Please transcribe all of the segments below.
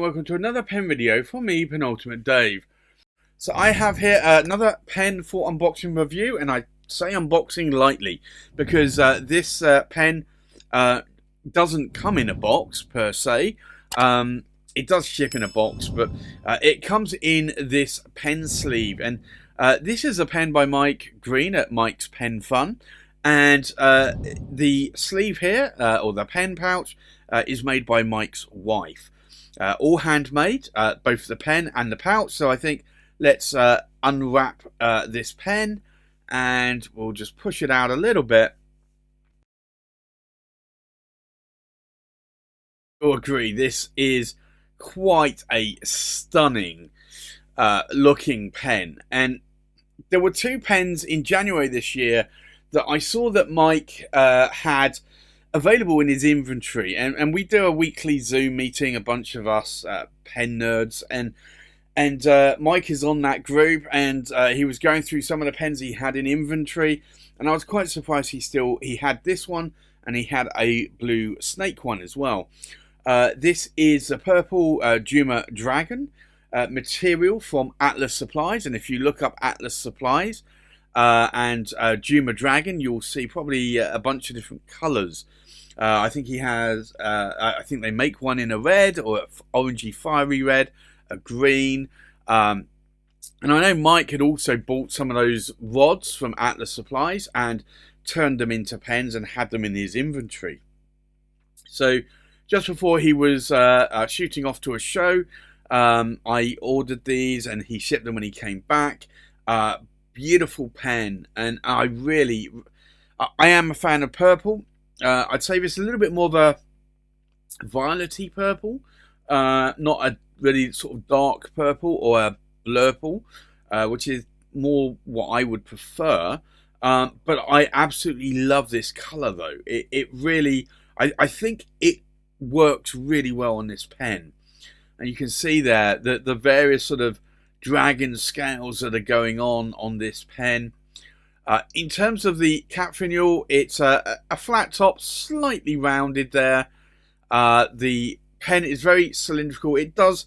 welcome to another pen video from me, Penultimate Dave. So I have here another pen for unboxing review, and I say unboxing lightly because this pen doesn't come in a box per se. It does ship in a box, but it comes in this pen sleeve, and this is a pen by Mike Green at Mike's Pen Fun. And the sleeve here, or the pen pouch, is made by Mike's wife. All handmade, both the pen and the pouch. So I think let's unwrap this pen, and we'll just push it out a little bit. I agree, this is quite a stunning looking pen. And there were two pens in January this year that I saw that Mike had available in his inventory, and we do a weekly Zoom meeting, a bunch of us pen nerds, and Mike is on that group, and he was going through some of the pens he had in inventory, and I was quite surprised he had this one, and he had a blue snake one as well. This is the purple Juma Dragon material from Atlas Supplies, and if you look up Atlas Supplies and Juma Dragon, you'll see probably a bunch of different colours. I think he has, I think they make one in a red, or orangey fiery red, a green. And I know Mike had also bought some of those rods from Atlas Supplies and turned them into pens and had them in his inventory. So just before he was shooting off to a show, I ordered these, and he shipped them when he came back. Beautiful pen, and I am a fan of purple. I'd say this is a little bit more of a violety purple, not a really sort of dark purple or a blurple, which is more what I would prefer. But I absolutely love this color, though. It really, I think it works really well on this pen, and you can see there the various sort of dragon scales that are going on this pen. In terms of the cap finial, it's a flat top, slightly rounded there. The pen is very cylindrical. It does,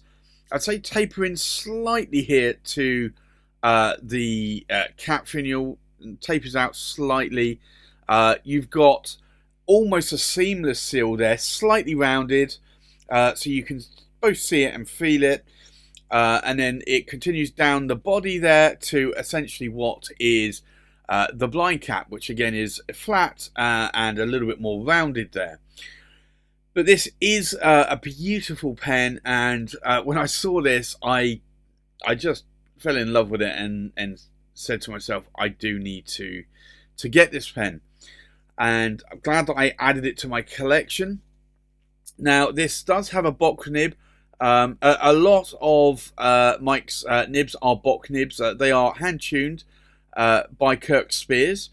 I'd say, taper in slightly here to the cap finial, and tapers out slightly. You've got almost a seamless seal there, slightly rounded, so you can both see it and feel it. And then it continues down the body there to essentially what is the blind cap, which again is flat and a little bit more rounded there. But this is a beautiful pen, and when I saw this, I just fell in love with it and said to myself, I do need to get this pen. And I'm glad that I added it to my collection. Now, this does have a Bock nib. A lot of Mike's nibs are Bock nibs. They are hand-tuned by Kirk Spears.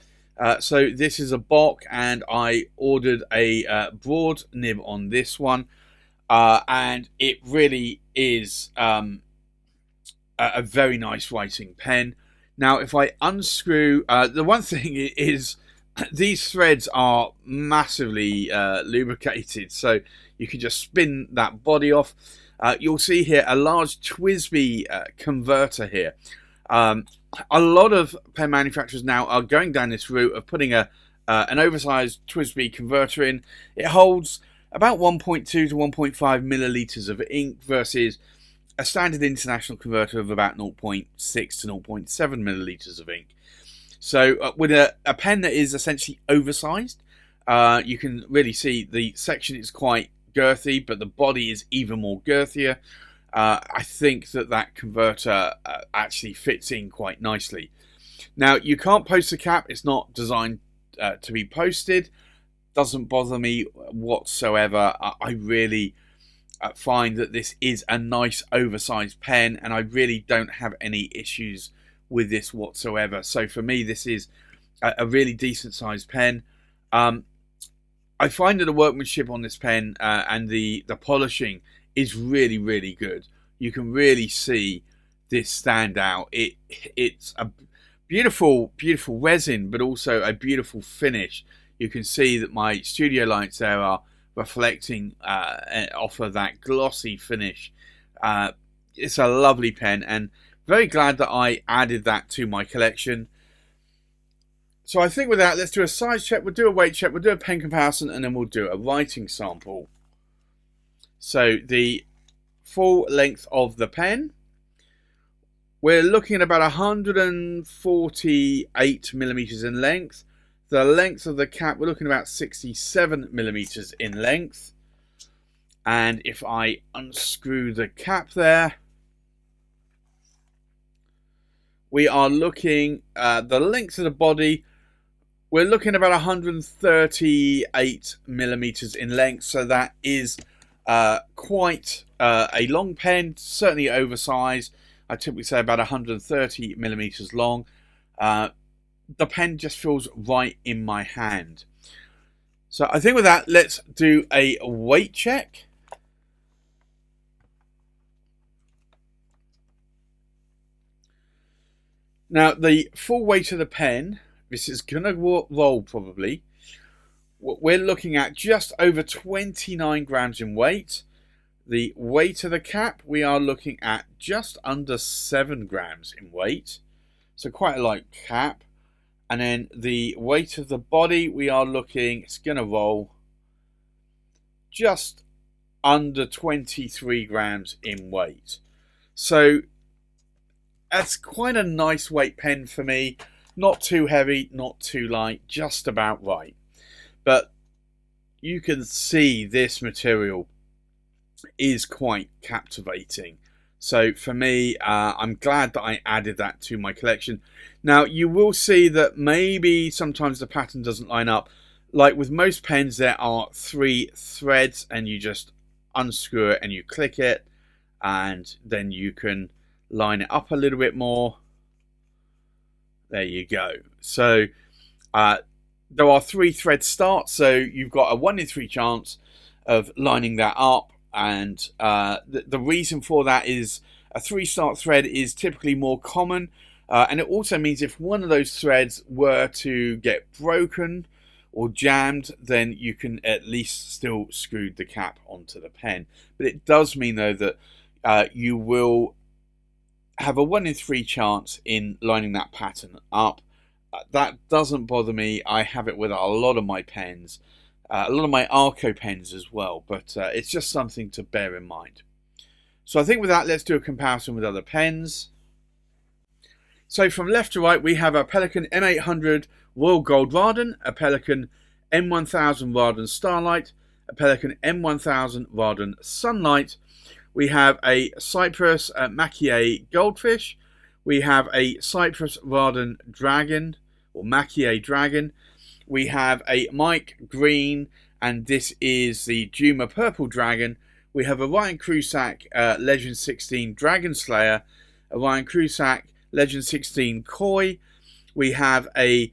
So this is a Bock, and I ordered a broad nib on this one. And it really is a very nice writing pen. Now, if I unscrew, the one thing is these threads are massively lubricated, so you can just spin that body off. You'll see here a large TWSBI converter here. A lot of pen manufacturers now are going down this route of putting an oversized TWSBI converter in. It holds about 1.2 to 1.5 milliliters of ink versus a standard international converter of about 0.6 to 0.7 milliliters of ink. So with a pen that is essentially oversized, you can really see the section is quite girthy, but the body is even more girthier. I think that converter actually fits in quite nicely. Now, you can't post the cap. It's not designed to be posted. Doesn't bother me whatsoever. I really find that this is a nice oversized pen, and I really don't have any issues with this whatsoever. So for me, this is a really decent sized pen. I find that the workmanship on this pen and the polishing is really, really good. You can really see this stand out. It's a beautiful, beautiful resin, but also a beautiful finish. You can see that my studio lights there are reflecting off of that glossy finish It's a lovely pen, and very glad that I added that to my collection. So I think with that, let's do a size check, we'll do a weight check, we'll do a pen comparison, and then we'll do a writing sample. So the full length of the pen, we're looking at about 148 millimeters in length. The length of the cap, we're looking at about 67 millimeters in length. And if I unscrew the cap there, we are looking at the length of the body. We're looking at about 138 millimeters in length. So that is quite a long pen, certainly oversized. I typically say about 130 millimeters long. The pen just feels right in my hand. So I think with that, let's do a weight check. Now, the full weight of the pen, this is going to roll probably. We're looking at just over 29 grams in weight. The weight of the cap, we are looking at just under 7 grams in weight. So quite a light cap. And then the weight of the body, we are looking, it's going to roll just under 23 grams in weight. So that's quite a nice weight pen for me. Not too heavy, not too light, just about right. But you can see this material is quite captivating. So for me, I'm glad that I added that to my collection. Now, you will see that maybe sometimes the pattern doesn't line up. Like with most pens, there are 3 threads, and you just unscrew it and you click it, and then you can line it up a little bit more. There you go. So there are 3 thread starts, so you've got a 1 in 3 chance of lining that up. And the reason for that is a 3 start thread is typically more common, and it also means if one of those threads were to get broken or jammed, then you can at least still screw the cap onto the pen. But it does mean though that you will have a 1 in 3 chance in lining that pattern up. That doesn't bother me. I have it with a lot of my pens, a lot of my Arco pens as well, but it's just something to bear in mind. So I think with that, let's do a comparison with other pens. So from left to right, we have a Pelikan M800 Royal Gold Radon, a Pelikan M1000 Radon Starlight, a Pelikan M1000 Radon Sunlight. We have a Cypress Mackie Goldfish. We have a Cypress Radon Dragon, or Mackie Dragon. We have a Mike Green, and this is the Juma Purple Dragon. We have a Ryan Crusack Legend 16 Dragon Slayer, a Ryan Crusack Legend 16 Koi. We have a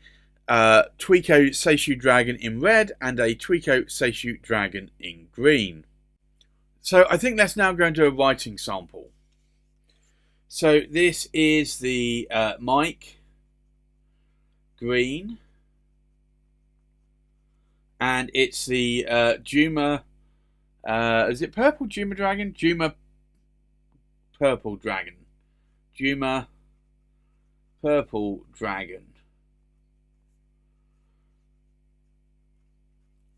Tweeko Seishu Dragon in red, and a Tweeko Seishu Dragon in green. So I think let's now go and do a writing sample. So this is the Mike Green, and it's the Juma, is it Purple Juma Dragon? Juma Purple Dragon. Juma Purple Dragon.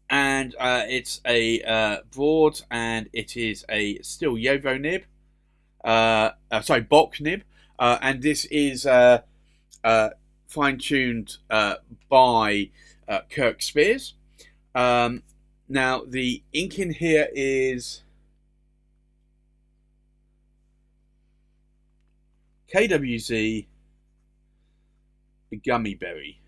And it's a broad, and it is a still Yovo nib. Sorry, Bock nib. And this is fine-tuned by Kirk Spears. Now, the ink in here is KWZ Gummy Berry.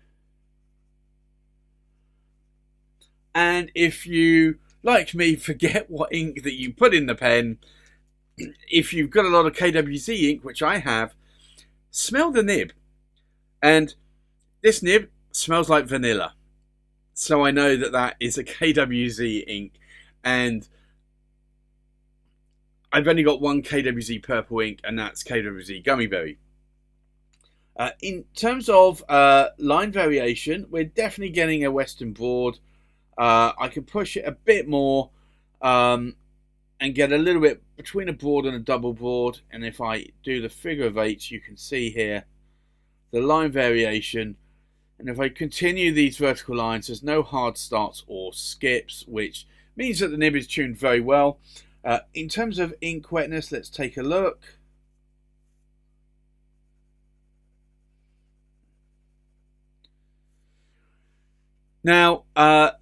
And if you, like me, forget what ink that you put in the pen, if you've got a lot of KWZ ink, which I have, smell the nib. And this nib smells like vanilla. So I know that that is a KWZ ink. And I've only got one KWZ purple ink, and that's KWZ Gummy Berry. In terms of line variation, we're definitely getting a Western broad. I can push it a bit more. and get a little bit between a broad and a double broad. And if I do the figure of eights, you can see here the line variation. And if I continue these vertical lines, there's no hard starts or skips, which means that the nib is tuned very well. In terms of ink wetness, let's take a look. Now,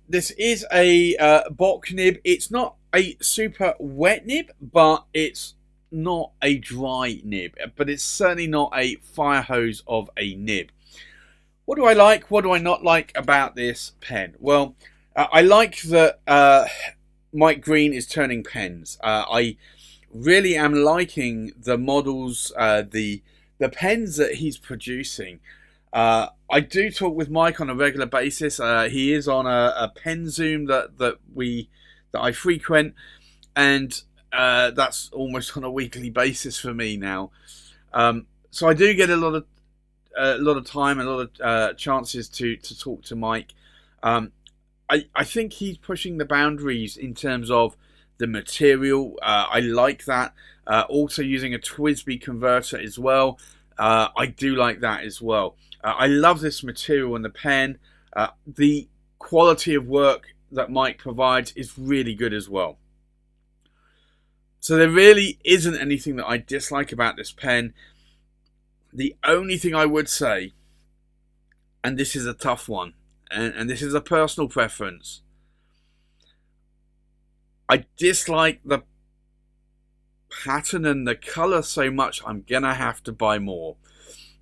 this is a Bock nib. It's not a super wet nib, but it's not a dry nib. But it's certainly not a fire hose of a nib. What do I like? What do I not like about this pen? Well, I like that Mike Green is turning pens. I really am liking the models, the pens that he's producing. I do talk with Mike on a regular basis. He is on a pen Zoom that I frequent, and that's almost on a weekly basis for me now. So I do get a lot of time, a lot of chances to talk to Mike. I think he's pushing the boundaries in terms of the material. I like that. Also using a TWSBI converter as well. I do like that as well. I love this material in the pen. The quality of work that Mike provides is really good as well. So there really isn't anything that I dislike about this pen. The only thing I would say, and this is a tough one, and this is a personal preference, I dislike the pattern and the colour so much I'm gonna have to buy more.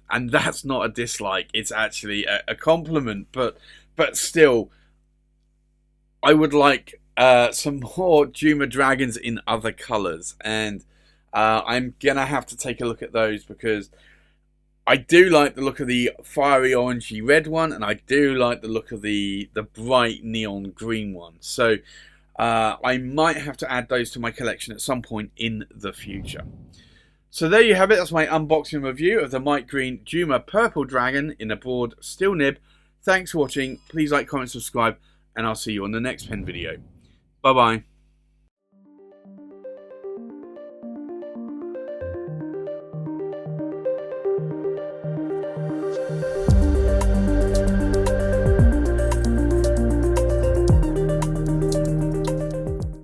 And that's not a dislike, it's actually a compliment, but still, I would like some more Juma dragons in other colours, and I'm gonna have to take a look at those, because I do like the look of the fiery orangey red one, and I do like the look of the bright neon green one. So I might have to add those to my collection at some point in the future. So there you have it. That's my unboxing review of the Mike Green Juma Purple Dragon in a broad steel nib. Thanks for watching. Please like, comment, subscribe, and I'll see you on the next pen video. Bye bye.